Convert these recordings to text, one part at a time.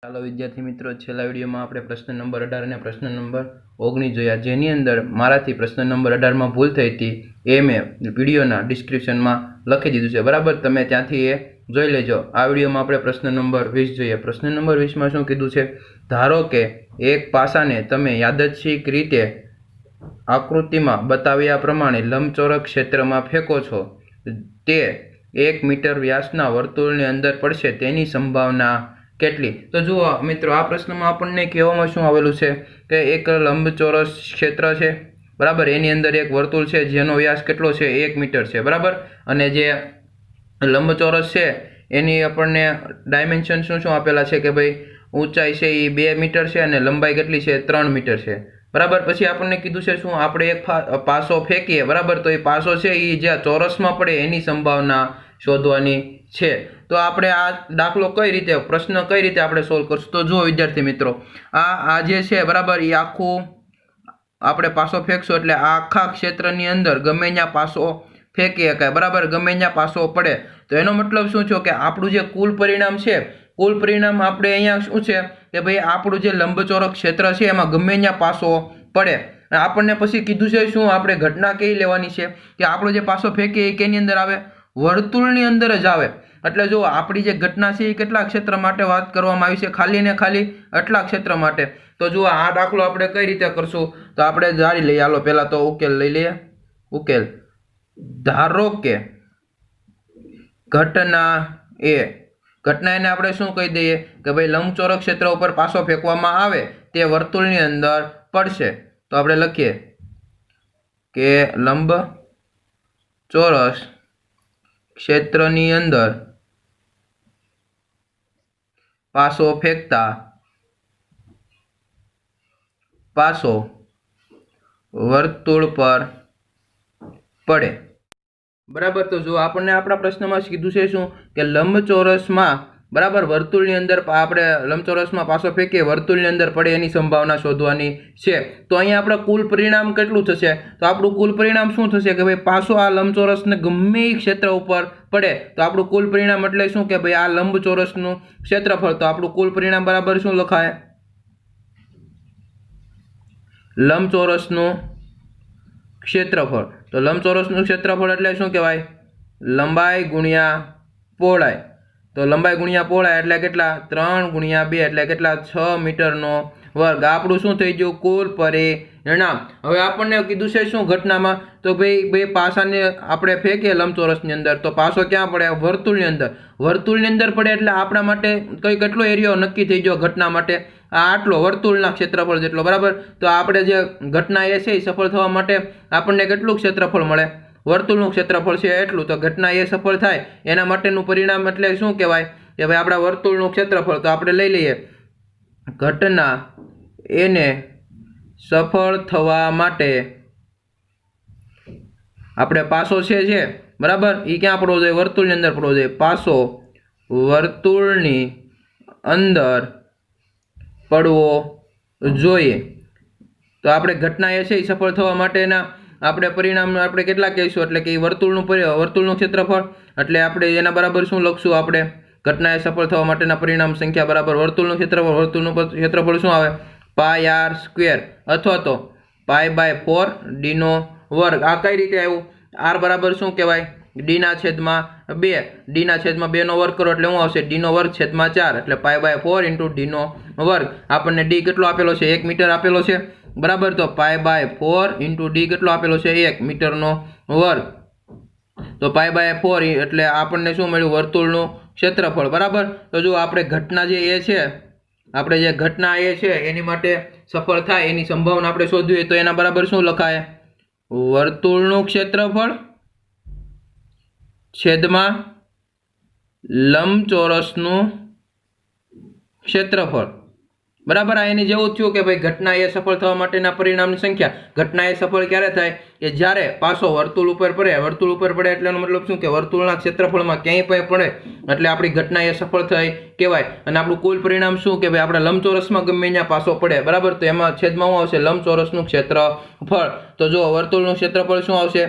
ચાલો વિદ્યાર્થી મિત્રો, છેલ્લા વિડીયોમાં આપણે પ્રશ્ન નંબર 18 અને પ્રશ્ન નંબર 19 જોયા, જેની અંદર મારાથી પ્રશ્ન નંબર 18માં ભૂલ થઈ હતી એ મેં વિડીયોના ડિસ્ક્રિપ્શનમાં લખી દીધું છે, બરાબર? તમે ત્યાંથી એ જોઈ લેજો. આ વિડીયોમાં આપણે પ્રશ્ન નંબર 20 જોઈએ. પ્રશ્ન નંબર 20માં શું કીધું છે? ધારો કે એક પાસાને તમે યાદચ્છિક રીતે આકૃતિમાં બતાવ્યા પ્રમાણે લંબચોરસ ક્ષેત્રમાં ફેંકો છો, તે 1 મીટર વ્યાસના વર્તુળની અંદર પડશે, તેની સંભાવના કેટલી? તો જુઓ મિત્રો, આ પ્રશ્નમાં આપણને કહેવામાં શું આવેલું છે કે એક લંબચોરસ ક્ષેત્ર છે, બરાબર? એની અંદર એક વર્તુળ છે જેનો વ્યાસ કેટલો છે? 1 મીટર છે, બરાબર? અને જે લંબચોરસ છે એની આપણને ડાયમેન્શન શું શું આપેલા છે કે ભાઈ ઊંચાઈ છે એ 2 મીટર છે અને લંબાઈ કેટલી છે? 3 મીટર છે, બરાબર? પછી આપણને કીધું છે શું? આપણે એક પાસો ફેંકીએ, બરાબર? તો એ પાસો છે એ જ્યાં ચોરસમાં પડે એની સંભાવના શોધવાની છે. તો આપણે આ દાખલો કઈ રીતે, પ્રશ્ન કઈ રીતે આપણે સોલ્વ કરશું? તો જુઓ વિદ્યાર્થી મિત્રો, આ જે છે, બરાબર, એ આખું આપણે પાસો ફેંકશું એટલે આ આખા ક્ષેત્રની અંદર ગમે ત્યાં પાસો ફેંકી શકાય, બરાબર? ગમે ત્યાં પાસો પડે તો એનો મતલબ શું છે કે આપણું જે કુલ પરિણામ છે, કુલ પરિણામ આપણે અહીંયા શું છે કે ભાઈ આપણું જે લંબચોરસ ક્ષેત્ર છે એમાં ગમે ત્યાં પાસો પડે. આપણને પછી કીધું છે શું? આપણે ઘટના કઈ લેવાની છે કે આપણો જે પાસો ફેંકીએ એ કેની અંદર આવે? વર્તુળની અંદર જ આવે. એટલે જો આપણી જે ઘટના છે એ કેટલા ક્ષેત્ર માટે વાત કરવામાં આવી છે? ખાલી ને ખાલી આટલા ક્ષેત્ર માટે. તો જુઓ આ દાખલો આપણે કઈ રીતે કરશું? તો આપણે ધારી લઈએ, હાલો પહેલા તો ઉકેલ લઈ લઈએ. ઉકેલ, ધારો કે ઘટના એને આપણે શું કહી દઈએ કે ભાઈ લંબચોરસ ક્ષેત્ર ઉપર પાસો ફેંકવામાં આવે તે વર્તુળની અંદર પડશે. તો આપણે લખીએ કે લંબચોરસ ક્ષેત્રની અંદર પાસો ફેંકતા પાસો વર્તુળ પર પડે, બરાબર? તો જો આપણને આપણા પ્રશ્નમાં કીધું છે શું કે લંબચોરસમાં, બરાબર, વર્તુળની અંદર આપણે લંબચોરસમાં પાસો ફેંકીએ, વર્તુળની અંદર પડે એની સંભાવના શોધવાની છે. તો અહીંયા આપણે કુલ પરિણામ કેટલું થશે? તો આપણું કુલ પરિણામ શું થશે કે ભાઈ પાસો આ લંબચોરસને ગમે એ ક્ષેત્ર ઉપર પડે તો આપણું કુલ પરિણામ એટલે શું કે ભાઈ આ લંબચોરસનું ક્ષેત્રફળ. તો આપણું કુલ પરિણામ બરાબર શું લખાય? લંબચોરસનું ક્ષેત્રફળ. તો લંબચોરસનું ક્ષેત્રફળ એટલે શું કહેવાય? લંબાઈ ગુણ્યા પહોળાઈ. તો લંબાઈ ગુણ્યા પહોળાઈ એટલે કેટલા? 3 ગુણ્યા 2 એટલે કેટલા? 6 મીટરનો વર્ગ. આપણું શું થઈ ગયું? કુલ પરિણામ. હવે આપણને કીધું છે શું ઘટનામાં? તો ભાઈ પાસાને આપણે ફેંકીએ લંબચોરસની અંદર તો પાસો ક્યાં પડે? વર્તુળની અંદર. વર્તુળની અંદર પડે એટલે આપણા માટે કઈ કેટલો એરિયો નક્કી થઈ ગયો ઘટના માટે? આટલો, વર્તુળના ક્ષેત્રફળ જેટલો, બરાબર? તો આપણે જે ઘટના એ છે એ સફળ થવા માટે આપણને કેટલું ક્ષેત્રફળ મળે? વર્તુળનું ક્ષેત્રફળ છે એટલું. તો ઘટના એ સફળ થાય એના માટેનું પરિણામ એટલે શું કહેવાય કે ભાઈ આપણા વર્તુળનું ક્ષેત્રફળ. તો આપણે લઈ લઈએ ઘટના એને સફળ થવા માટે આપણે પાસો છે, બરાબર, એ ક્યાં પડવો જોઈએ? વર્તુળની અંદર પડવો જોઈએ. પાસો વર્તુળની અંદર પડવો જોઈએ. તો આપણે ઘટના એ છે એ સફળ થવા માટેના આપણે પરિણામ આપણે કેટલા કહીશું? એટલે કે વર્તુળનું ક્ષેત્રફળ એટલે આપણે એના બરાબર શું લખશું? આપણે ઘટના એ સફળ થવા માટેના પરિણામ સંખ્યા બરાબર વર્તુળનું ક્ષેત્રફળ. વર્તુળનું ક્ષેત્રફળ શું આવે? πr² અથવા તો π/4 d નો વર્ગ. આ કઈ રીતે આવ્યું? r બરાબર શું કહેવાય? d ના છેદમાં 2. d ના છેદમાં 2 નો વર્ગ કરો એટલે શું આવશે? d નો વર્ગ છેદમાં 4 એટલે π/4 × d નો વર્ગ. આપણને d કેટલો આપેલો છે? 1 મીટર આપેલો છે, બરાબર? તો π/4 × d કેટલો આપેલો છે? 1 મીટરનો વર્ગ. તો π/4 એટલે આપણને શું મળ્યું? વર્તુળનું ક્ષેત્રફળ, બરાબર? તો જો આપણે ઘટના જે એ છે, આપણે જે ઘટના એ છે એની માટે સફળ થાય એની સંભાવના આપણે શોધવી તો એના બરાબર શું લખાય? વર્તુળનું ક્ષેત્રફળ છેદમાં લંબચોરસનું ક્ષેત્રફળ, બરાબર? આ એની જેવું થયું કે ભાઈ ઘટના એ સફળ થવા માટેના પરિણામની સંખ્યા. ઘટના એ સફળ ક્યારે થાય? કે જ્યારે પાસો વર્તુળ ઉપર પડે. વર્તુળ ઉપર પડે એટલે એનો મતલબ શું કે વર્તુળના ક્ષેત્રફળમાં ક્યાંય પણ પડે એટલે આપણી ઘટના એ સફળ થઈ કહેવાય. અને આપણું કુલ પરિણામ શું કે ભાઈ આપણે લંબચોરસમાં ગમે ત્યાં પાસો પડે, બરાબર? તો એમાં છેદમાં શું આવશે? લંબચોરસનું ક્ષેત્રફળ. તો જો વર્તુળનું ક્ષેત્રફળ શું આવશે?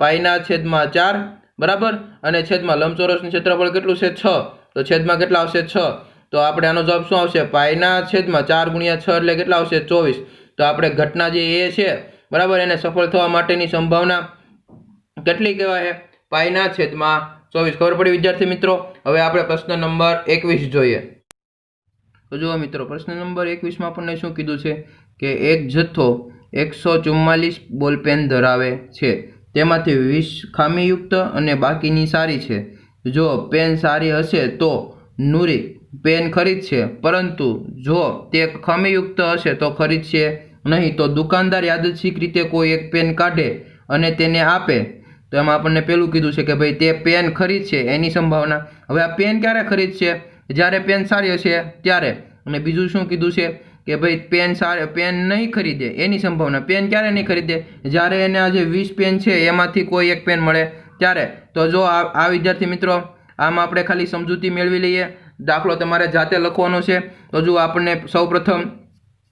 π/4, બરાબર? અને છેદમાં લંબચોરસનું ક્ષેત્રફળ કેટલું છે? 6. તો છેદમાં કેટલા આવશે? 6. तो આપણે આનો જવાબ શું આવશે? પાઈના છેદમાં 4 ગુણ્યા 6 એટલે કેટલા આવશે? 24. તો આપણે ઘટના જે એ છે બરાબર એને સફળ થવા માટેની સંભાવના કેટલી કહેવાય? પાઈના છેદમાં 24. ખબર પડી વિદ્યાર્થી મિત્રો? હવે આપણે પ્રશ્ન નંબર 21 જોઈએ. તો જુઓ મિત્રો, પ્રશ્ન નંબર 21 માં આપણને શું કીધું છે કે એક જથ્થો 144 બોલપેન ધરાવે છે, તેમાંથી 20 ખામીયુક્ત અને બાકીની સારી છે. જો પેન સારી હશે તો નૂરી પેન ખરીદશે, પરંતુ જો તે ખામીયુક્ત હશે તો ખરીદશે નહીં. તો દુકાનદાર યાદચ્છિક રીતે કોઈ એક પેન કાઢે અને તેને આપે. તો એમાં આપણને પેલું કીધું છે કે ભાઈ તે પેન ખરીદશે એની સંભાવના. હવે આ પેન ક્યારે ખરીદશે? જ્યારે પેન સારી હશે ત્યારે. અને બીજું શું કીધું છે કે ભાઈ પેન નહીં ખરીદે એની સંભાવના. પેન ક્યારે નહીં ખરીદે? જ્યારે એને આ જે 20 પેન છે એમાંથી કોઈ એક પેન મળે ત્યારે. તો જો આ વિદ્યાર્થી મિત્રો, આમાં આપણે ખાલી સમજૂતી મેળવી લઈએ. દાખલો તમારે જાતે લખવાનો છે. તો જો આપણને સૌપ્રથમ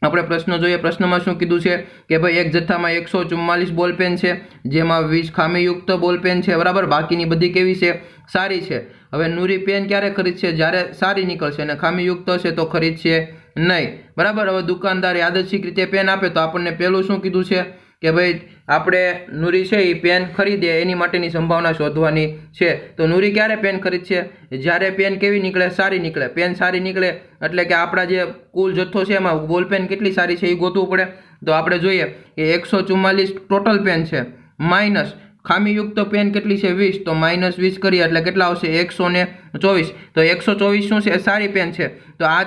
આપણે પ્રશ્ન જોઈએ. પ્રશ્નમાં શું કીધું છે કે ભાઈ એક જથ્થામાં 144 બોલપેન છે, જેમાં 20 ખામીયુક્ત બોલપેન છે બરાબર. બાકીની બધી કેવી છે? સારી છે. હવે નૂરી પેન ક્યારે ખરીદશે? જ્યારે સારી નીકળશે, અને ખામીયુક્ત હશે તો ખરીદશે નહીં બરાબર. હવે દુકાનદાર યાદચ્છિક રીતે પેન આપે તો આપણને પેલું શું કીધું છે કે ભાઈ આપણે નૂરી છે એ પેન ખરીદે એની માટેની સંભાવના શોધવાની છે. તો નૂરી ક્યારે પેન ખરીદશે? જ્યારે પેન કેવી નીકળે? સારી નીકળે. પેન સારી નીકળે એટલે કે આપણા જે કુલ જથ્થો છે એમાં બોલપેન કેટલી સારી છે એ ગોતવું પડે. તો આપણે જોઈએ કે 144 ટોટલ પેન છે, માઇનસ ખામીયુક્ત પેન કેટલી છે? 20. તો માઇનસ 20 કરીએ એટલે કેટલા આવશે? 124. તો 124 શું છે? સારી પેન છે. તો આ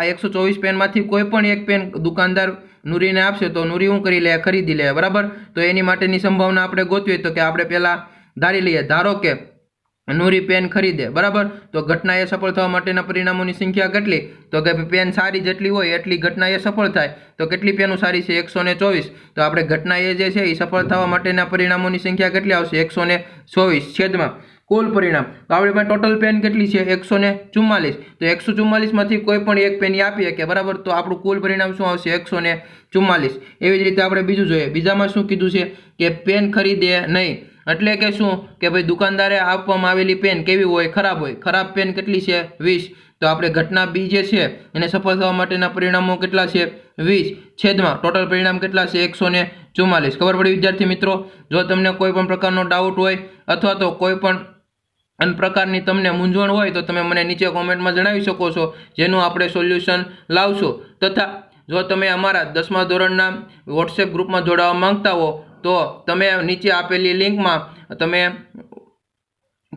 124 પેનમાંથી કોઈ પણ એક પેન દુકાનદાર નૂરીને આપશે તો નૂરી શું કરી લે? ખરીદી લે બરાબર. તો એની માટેની સંભાવના આપણે ગોતવી તો કે આપણે પહેલાં ધારી લઈએ. ધારો કે નૂરી પેન ખરીદે બરાબર. તો ઘટના એ સફળ થવા માટેના પરિણામોની સંખ્યા કેટલી? તો કે પેન સારી જેટલી હોય એટલી ઘટના એ સફળ થાય. તો કેટલી પેનો સારી છે? 124. તો આપણે ઘટના એ જે છે એ સફળ થવા માટેના પરિણામોની સંખ્યા કેટલી આવશે? 124 છેદમાં કુલ પરિણામ. તો આપણે પાસે ટોટલ પેન કેટલી છે? 144. તો 144 માંથી કોઈ પણ એક પેન આપીએ કે બરાબર. તો આપણું કુલ પરિણામ શું આવશે? 144. એવી જ રીતે આપણે બીજું જોઈએ. બીજામાં શું કીધું છે કે પેન ખરીદે નહીં. એટલે કે શું કે ભાઈ દુકાનદારે આપવામાં આવેલી પેન કેવી હોય? ખરાબ હોય. ખરાબ પેન કેટલી છે? 20. તો આપણે ઘટના બી જે છે એને સફળ થવા માટેના પરિણામો કેટલા છે? 20 છેદમાં ટોટલ પરિણામ કેટલા છે? 144. ખબર પડી વિદ્યાર્થી મિત્રો? જો તમને કોઈ પણ પ્રકારનો ડાઉટ હોય અથવા તો કોઈ પણ અન્ય પ્રકારની તમને મૂંઝવણ હોય તો તમે મને નીચે કોમેન્ટમાં જણાવી શકો છો, જેનું આપણે સોલ્યુશન લાવશું. તથા જો તમે અમારા 10મા ધોરણના WhatsApp ગ્રુપમાં જોડાવા માંગતા હો તો તમે નીચે આપેલી લિંકમાં તમે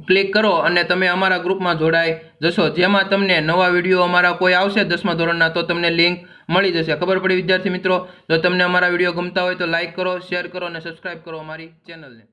ક્લિક કરો અને તમે અમારા ગ્રુપમાં જોડાઈ જશો, જેમાં તમને નવા વિડીયો અમારા કોઈ આવશે 10મા ધોરણના તો તમને લિંક મળી જશે. ખબર પડી વિદ્યાર્થી મિત્રો? જો તમને અમારા વિડીયો ગમતા હોય તો લાઇક કરો, શેર કરો અને સબસ્ક્રાઇબ કરો અમારી ચેનલને.